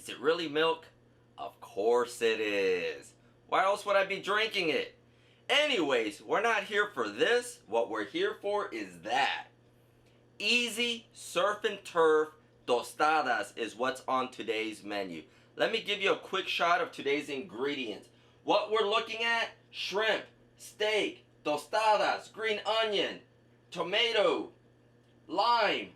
Is it really milk? Of course it is. Why else would I be drinking it? Anyways, we're not here for this. What we're here for is that. Easy surf and turf tostadas is what's on today's menu. Let me give you a quick shot of today's ingredients. What we're looking at: shrimp, steak, tostadas, green onion, tomato, lime,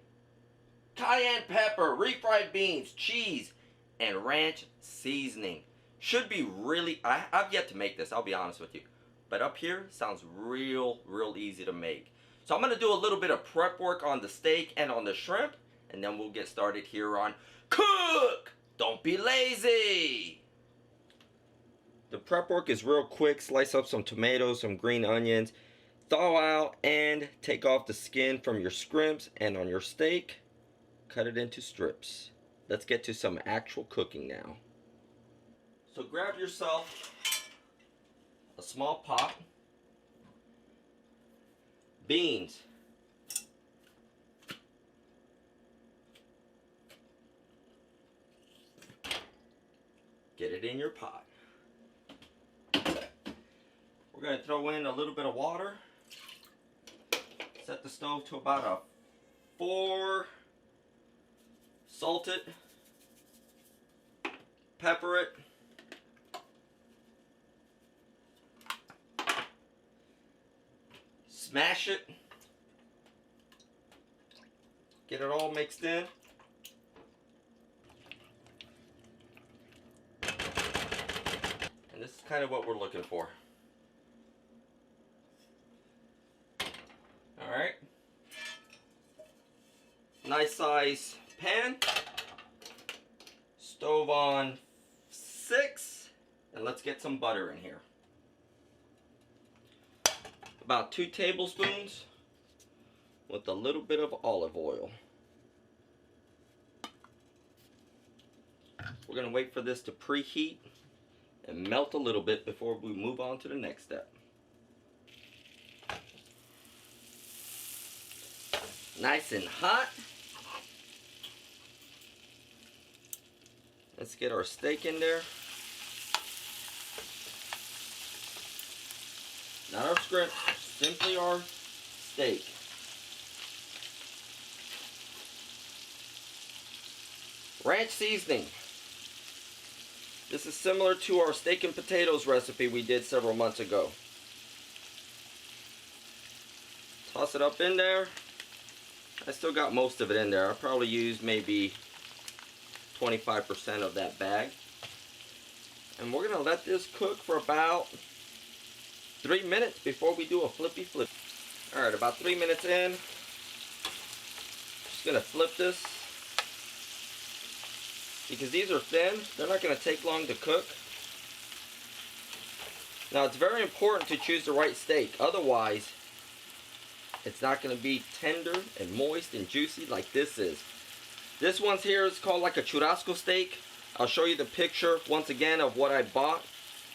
cayenne pepper, refried beans, cheese, and ranch seasoning. Should be really, I've yet to make this, I'll be honest with you. But up here, sounds real easy to make. So I'm going to do a little bit of prep work on the steak and on the shrimp, and then we'll get started here on Cook! Don't be lazy! The prep work is real quick. Slice up some tomatoes, some green onions, thaw out and take off the skin from your shrimps, and on your steak, cut it into strips. Let's get to some actual cooking now. So grab yourself a small pot, beans, get it in your pot. We're going to throw in a little bit of water, set the stove to about a 4, salt it, pepper it, smash it, get it all mixed in. And this is kind of what we're looking for. Alright. Nice size pan. Stove on 6. And let's get some butter in here. About 2 tablespoons with a little bit of olive oil. We're going to wait for this to preheat and melt a little bit before we move on to the next step. Nice and hot. Let's get our steak in there. Not our shrimp, simply our steak. Ranch seasoning. This is similar to our steak and potatoes recipe we did several months ago. Toss it up in there. I still got most of it in there. I probably used maybe 25% of that bag. And we're going to let this cook for about 3 minutes before we do a flippy flip. Alright, about 3 minutes in. Just going to flip this. Because these are thin, they're not going to take long to cook. Now it's very important to choose the right steak. Otherwise, it's not going to be tender and moist and juicy like this is. This one's here is called like a churrasco steak. I'll show you the picture once again of what I bought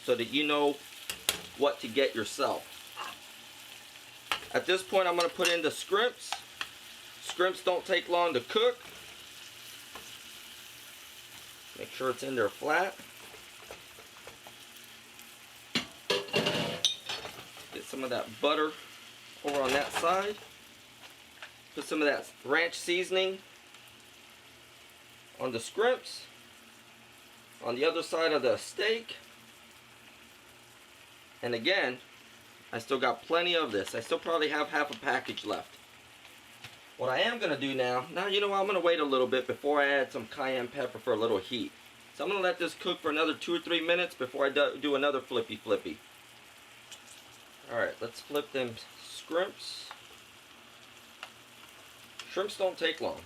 so that you know what to get yourself. At this point, I'm going to put in the shrimps. Shrimps don't take long to cook. Make sure it's in there flat. Get some of that butter over on that side. Put some of that ranch seasoning on the shrimps. On the other side of the steak. And again, I still got plenty of this. I still probably have half a package left. What I am going to do now, you know what, I'm going to wait a little bit before I add some cayenne pepper for a little heat. So I'm going to let this cook for another 2 or 3 minutes before I do another flippy. Alright, let's flip them shrimps. Shrimps don't take long.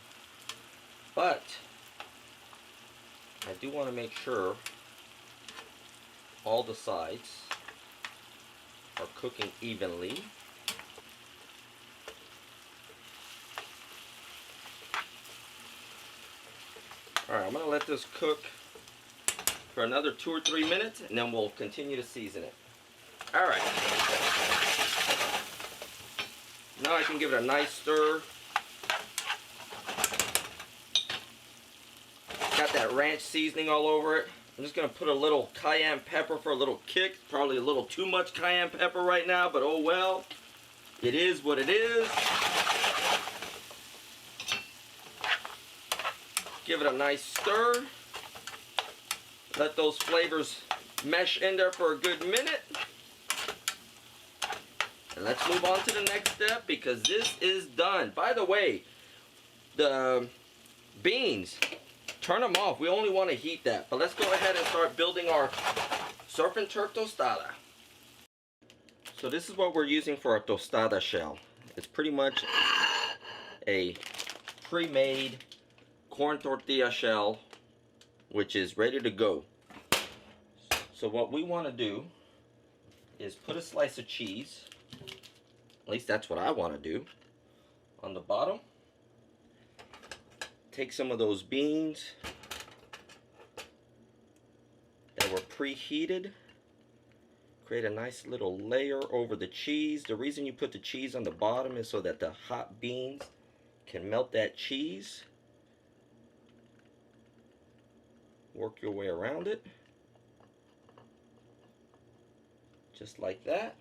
But I do want to make sure all the sides are cooking evenly. Alright, I'm going to let this cook for another 2 or 3 minutes, and then we'll continue to season it. Alright. Now I can give it a nice stir. Got that ranch seasoning all over it. I'm just gonna put a little cayenne pepper for a little kick. Probably a little too much cayenne pepper right now, but oh well. It is what it is. Give it a nice stir. Let those flavors mesh in there for a good minute. And let's move on to the next step because this is done. By the way, the beans, turn them off. We only want to heat that. But let's go ahead and start building our surf and turf tostada. So this is what we're using for our tostada shell. It's pretty much a pre-made corn tortilla shell, which is ready to go. So what we want to do is put a slice of cheese, at least that's what I want to do, on the bottom. Take some of those beans that were preheated, create a nice little layer over the cheese. The reason you put the cheese on the bottom is so that the hot beans can melt that cheese. Work your way around it. Just like that.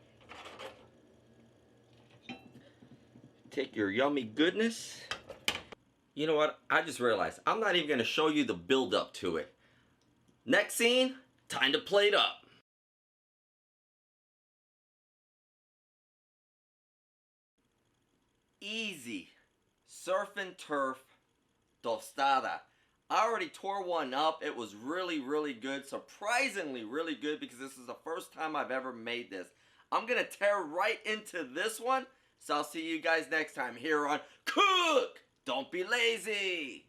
Take your yummy goodness. You know what? I just realized I'm not even going to show you the build up to it. Next scene, time to plate up. Easy surf and turf tostada. I already tore one up. It was really, really good. Surprisingly really good because this is the first time I've ever made this. I'm going to tear right into this one. So I'll see you guys next time here on Cook! Don't be lazy!